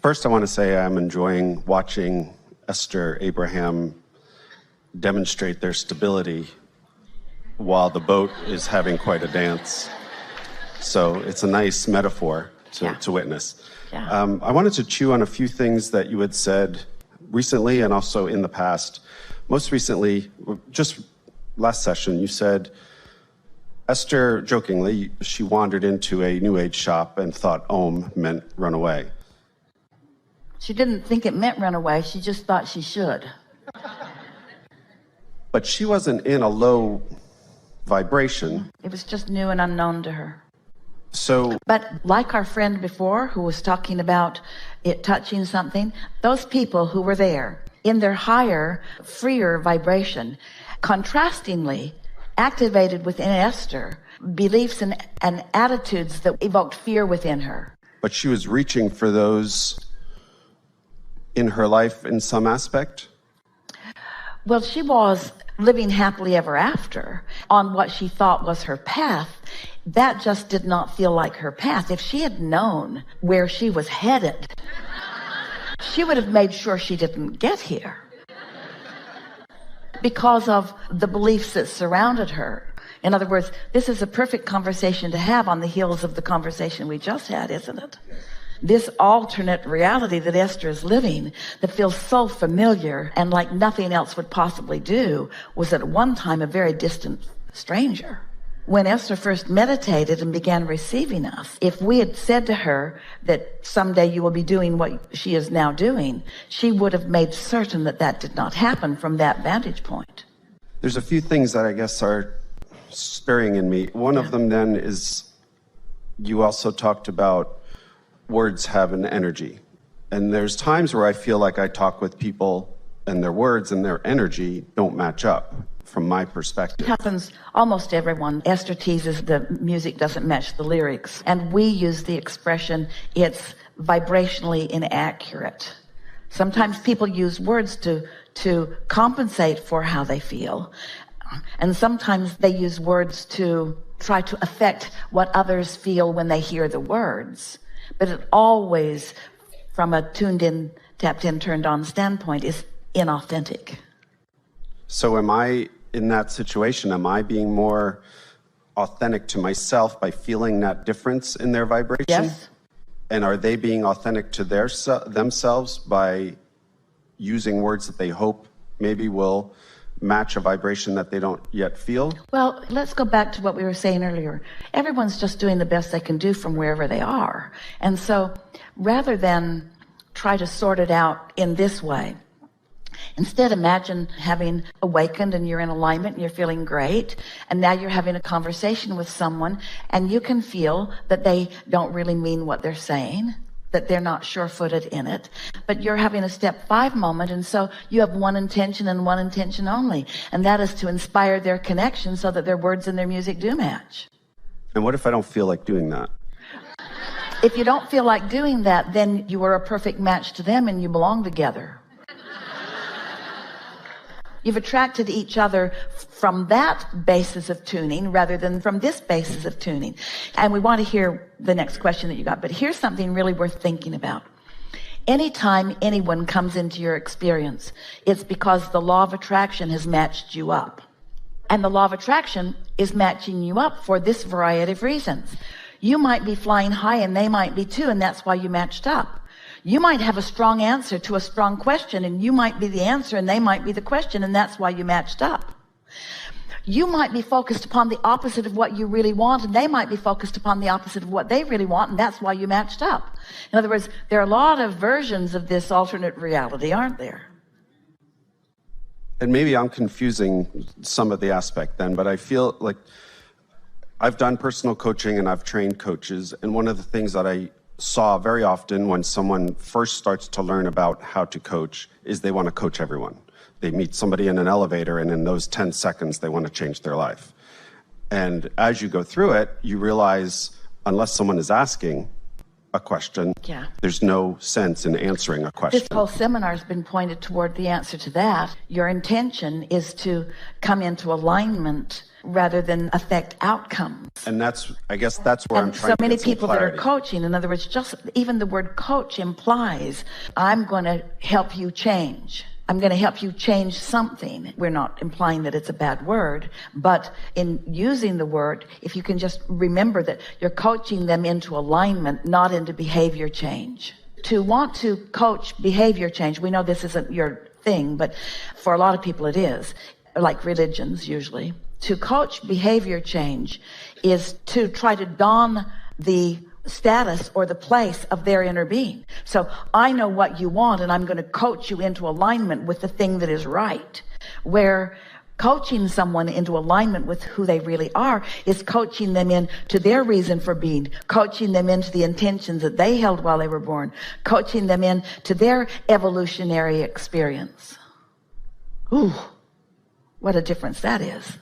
First, I want to say I'm enjoying watching Esther, Abraham demonstrate their stability while the boat is having quite a dance. So it's a nice metaphor to witness. Yeah. I wanted to chew on a few things that you had said recently and also in the past. Most recently, just last session, you said, Esther, jokingly, she wandered into a New Age shop and thought Om meant run away. She didn't think it meant run away. She just thought she should. But she wasn't in a low vibration. It was just new and unknown to her. But like our friend before who was talking about it touching something, those people who were there in their higher, freer vibration, contrastingly activated within Esther beliefs and attitudes that evoked fear within her. But she was reaching for those in her life in some aspect? Well, she was living happily ever after on what she thought was her path. That just did not feel like her path. If she had known where she was headed, she would have made sure she didn't get here because of the beliefs that surrounded her. In other words, this is a perfect conversation to have on the heels of the conversation we just had, isn't it? This alternate reality that Esther is living that feels so familiar and like nothing else would possibly do was at one time a very distant stranger. When Esther first meditated and began receiving us, if we had said to her that someday you will be doing what she is now doing, she would have made certain that that did not happen from that vantage point. There's a few things that I guess are stirring in me. One of them then is you also talked about words have an energy. And there's times where I feel like I talk with people and their words and their energy don't match up from my perspective. It happens almost everyone. Esther teases the music doesn't match the lyrics. And we use the expression, it's vibrationally inaccurate. Sometimes people use words to compensate for how they feel. And sometimes they use words to try to affect what others feel when they hear the words. But it always, from a tuned in, tapped in, turned on standpoint, is inauthentic. So am I, in that situation, am I being more authentic to myself by feeling that difference in their vibration? Yes. And are they being authentic to themselves by using words that they hope maybe will match a vibration that they don't yet feel? Well, let's go back to what we were saying earlier. Everyone's just doing the best they can do from wherever they are. And so rather than try to sort it out in this way, instead imagine having awakened and you're in alignment and you're feeling great. And now you're having a conversation with someone and you can feel that they don't really mean what they're saying, that they're not sure-footed in it, but you're having a step 5 moment, and so you have one intention and one intention only, and that is to inspire their connection so that their words and their music do match. And what if I don't feel like doing that? If you don't feel like doing that, then you are a perfect match to them and you belong together. You've attracted each other from that basis of tuning rather than from this basis of tuning. And we want to hear the next question that you got, but here's something really worth thinking about. Anytime anyone comes into your experience, it's because the law of attraction has matched you up. And the law of attraction is matching you up for this variety of reasons. You might be flying high and they might be too, and that's why you matched up. You might have a strong answer to a strong question, and you might be the answer and they might be the question, and that's why you matched up. You might be focused upon the opposite of what you really want, and they might be focused upon the opposite of what they really want, and that's why you matched up. In other words, there are a lot of versions of this alternate reality, aren't there? And maybe I'm confusing some of the aspect then, but I feel like I've done personal coaching and I've trained coaches, and one of the things that I saw very often when someone first starts to learn about how to coach is they want to coach everyone. They meet somebody in an elevator and in those 10 seconds, they want to change their life. And as you go through it, you realize unless someone is asking a question, there's no sense in answering a question. This whole seminar has been pointed toward the answer to that. Your intention is to come into alignment rather than affect outcomes. And I guess that's where I'm trying so to many get some people that clarity. are coaching, in other words, just even the word coach implies, I'm going to help you change. I'm going to help you change something. We're not implying that it's a bad word, but in using the word, if you can just remember that you're coaching them into alignment, not into behavior change. To want to coach behavior change, we know this isn't your thing, but for a lot of people it is, like religions usually. To coach behavior change is to try to don the status or the place of their inner being. So I know what you want, and I'm going to coach you into alignment with the thing that is right. Where coaching someone into alignment with who they really are is coaching them into their reason for being, coaching them into the intentions that they held while they were born, coaching them into their evolutionary experience. Ooh, what a difference that is.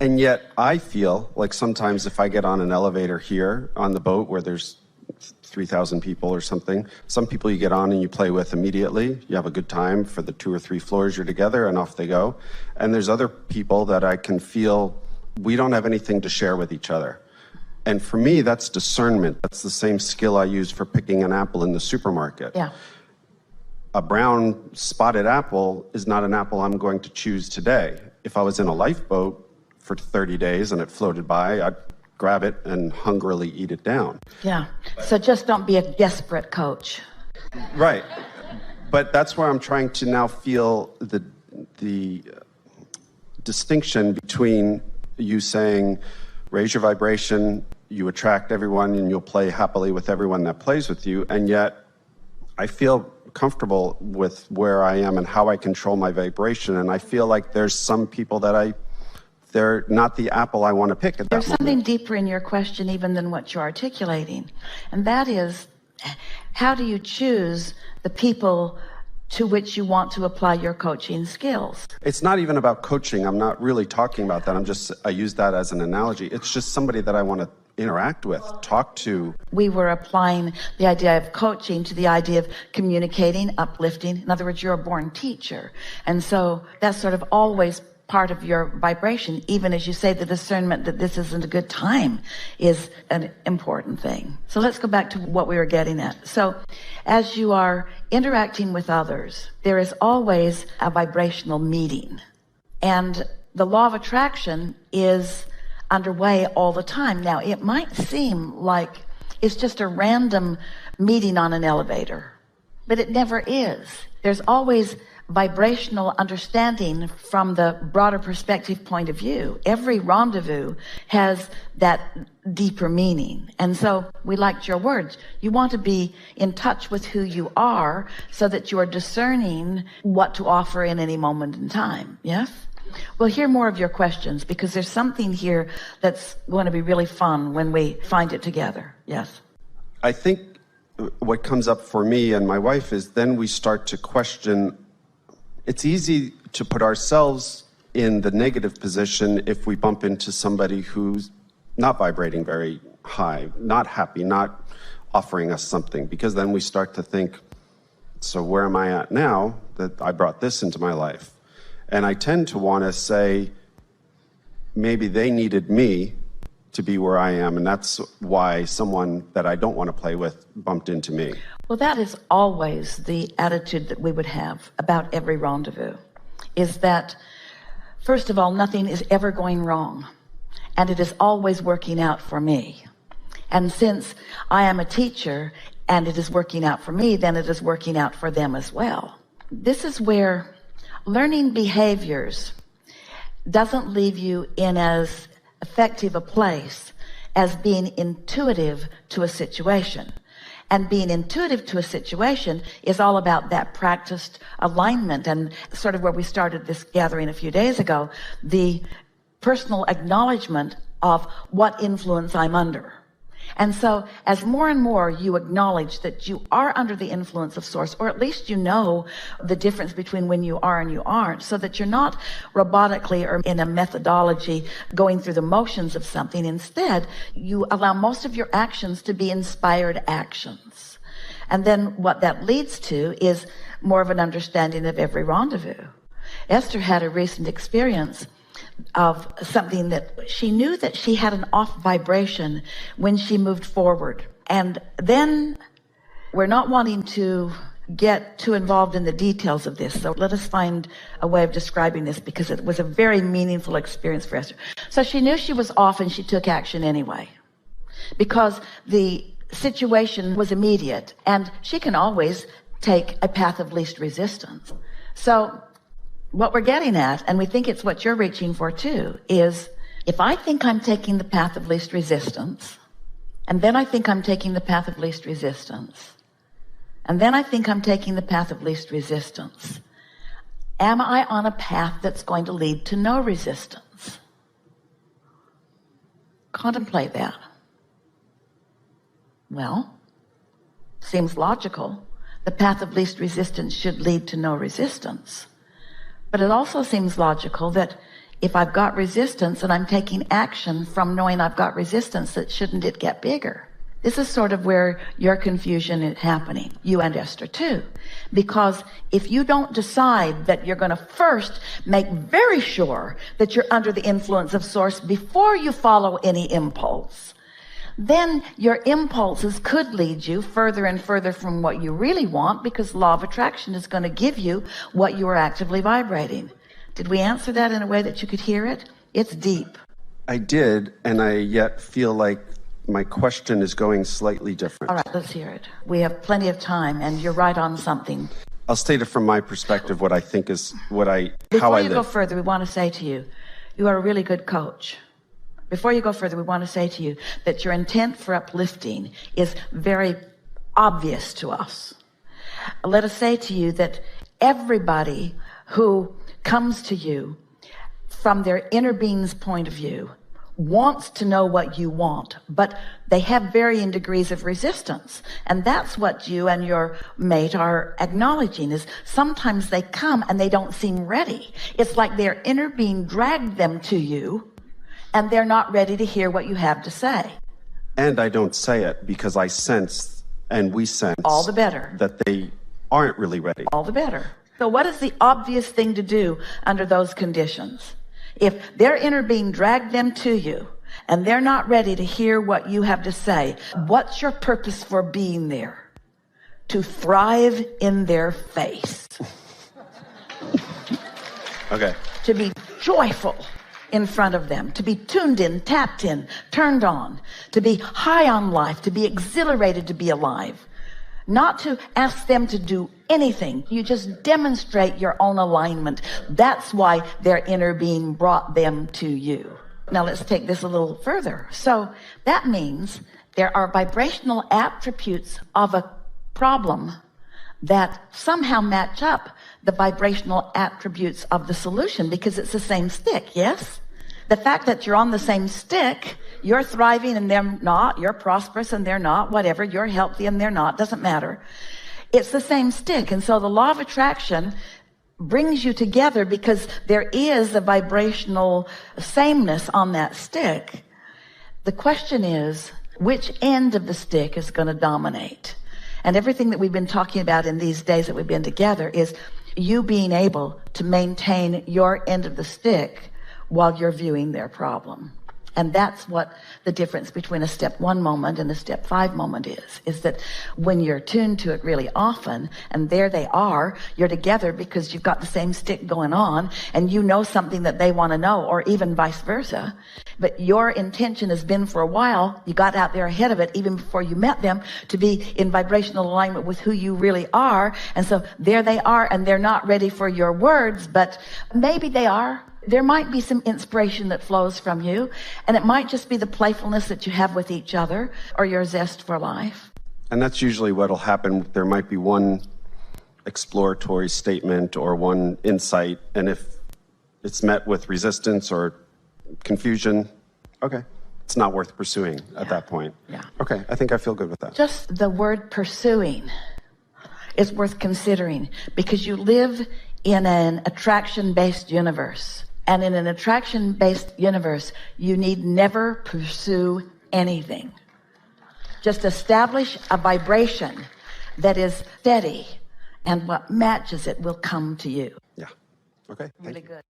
And yet I feel like sometimes if I get on an elevator here on the boat where there's 3,000 people or something, some people you get on and you play with immediately. You have a good time for the 2 or 3 floors you're together and off they go. And there's other people that I can feel we don't have anything to share with each other. And for me, that's discernment. That's the same skill I use for picking an apple in the supermarket. Yeah. A brown spotted apple is not an apple I'm going to choose today. If I was in a lifeboat for 30 days and it floated by, I'd grab it and hungrily eat it down. Yeah. So just don't be a desperate coach. Right. But that's where I'm trying to now feel the distinction between you saying, raise your vibration, you attract everyone and you'll play happily with everyone that plays with you. And yet I feel comfortable with where I am and how I control my vibration. And I feel like there's some people that they're not the apple I want to pick at that There's moment. something deeper in your question even than what you're articulating. And that is, how do you choose the people to which you want to apply your coaching skills? It's not even about coaching. I'm not really talking about that. I use that as an analogy. It's just somebody that I want to interact with, talk to. We were applying the idea of coaching to the idea of communicating, uplifting. In other words, you're a born teacher. And so that's sort of always part of your vibration. Even as you say, the discernment that this isn't a good time is an important thing. So let's go back to what we were getting at. So as you are interacting with others, there is always a vibrational meeting. And the law of attraction is underway all the time. Now, it might seem like it's just a random meeting on an elevator, but it never is. There's always vibrational understanding from the broader perspective point of view. Every rendezvous has that deeper meaning. And so we liked your words. You want to be in touch with who you are so that you are discerning what to offer in any moment in time. Yes? We'll hear more of your questions because there's something here that's going to be really fun when we find it together. Yes? I think what comes up for me and my wife is then we start to question. It's easy to put ourselves in the negative position if we bump into somebody who's not vibrating very high, not happy, not offering us something, because then we start to think, so where am I at now that I brought this into my life? And I tend to want to say, maybe they needed me to be where I am, and that's why someone that I don't want to play with bumped into me. Well, that is always the attitude that we would have about every rendezvous, is that, first of all, nothing is ever going wrong, and it is always working out for me. And since I am a teacher, and it is working out for me, then it is working out for them as well. This is where learning behaviors doesn't leave you in as effective a place as being intuitive to a situation. And being intuitive to a situation is all about that practiced alignment, and sort of where we started this gathering a few days ago, the personal acknowledgement of what influence I'm under. And so as more and more you acknowledge that you are under the influence of source, or at least you know the difference between when you are and you aren't, so that you're not robotically or in a methodology going through the motions of something. Instead, you allow most of your actions to be inspired actions. And then what that leads to is more of an understanding of every rendezvous. Esther had a recent experience of something that she knew that she had an off vibration when she moved forward. And then we're not wanting to get too involved in the details of this. So let us find a way of describing this, because it was a very meaningful experience for Esther. So she knew she was off, and she took action anyway, because the situation was immediate, and she can always take a path of least resistance. So what we're getting at, and we think it's what you're reaching for too, is if I think I'm taking the path of least resistance, and then I think I'm taking the path of least resistance, and then I think I'm taking the path of least resistance, am I on a path that's going to lead to no resistance? Contemplate that. Well, seems logical. The path of least resistance should lead to no resistance. But it also seems logical that if I've got resistance and I'm taking action from knowing I've got resistance, that shouldn't it get bigger? This is sort of where your confusion is happening, you and Esther too. Because if you don't decide that you're going to first make very sure that you're under the influence of Source before you follow any impulse, then your impulses could lead you further and further from what you really want, because law of attraction is going to give you what you are actively vibrating. Did we answer that in a way that you could hear it? It's deep. I did, and I yet feel like my question is going slightly different. All right, let's hear it. We have plenty of time, and you're right on something. I'll state it from my perspective, what I think is how I live. Before you go further, we want to say to you, you are a really good coach. Before you go further, we want to say to you that your intent for uplifting is very obvious to us. Let us say to you that everybody who comes to you from their inner being's point of view wants to know what you want, but they have varying degrees of resistance. And that's what you and your mate are acknowledging, is sometimes they come and they don't seem ready. It's like their inner being dragged them to you, and they're not ready to hear what you have to say. And I don't say it because I sense, and we sense, all the better, that they aren't really ready. All the better. So what is the obvious thing to do under those conditions? If their inner being dragged them to you and they're not ready to hear what you have to say, what's your purpose for being there? To thrive in their face. Okay. To be joyful in front of them, to be tuned in, tapped in, turned on, to be high on life, to be exhilarated to be alive. Not to ask them to do anything. You just demonstrate your own alignment. That's why their inner being brought them to you. Now let's take this a little further. So that means there are vibrational attributes of a problem that somehow match up the vibrational attributes of the solution, because it's the same stick, yes? The fact that you're on the same stick, you're thriving and they're not, you're prosperous and they're not, whatever, you're healthy and they're not, doesn't matter. It's the same stick. And so the law of attraction brings you together because there is a vibrational sameness on that stick. The question is, which end of the stick is going to dominate? And everything that we've been talking about in these days that we've been together is you being able to maintain your end of the stick while you're viewing their problem. And that's what the difference between a step 1 moment and a step 5 moment is that when you're tuned to it really often, and there they are, you're together because you've got the same stick going on, and you know something that they want to know, or even vice versa. But your intention has been for a while, you got out there ahead of it even before you met them, to be in vibrational alignment with who you really are. And so there they are, and they're not ready for your words, but maybe they are. There might be some inspiration that flows from you, and it might just be the playfulness that you have with each other, or your zest for life. And that's usually what'll happen. There might be one exploratory statement or one insight, and if it's met with resistance or confusion, okay, it's not worth pursuing at that point. Yeah. Okay, I think I feel good with that. Just the word pursuing is worth considering, because you live in an attraction-based universe. And in an attraction-based universe, you need never pursue anything. Just establish a vibration that is steady, and what matches it will come to you. Yeah. Okay. Really good.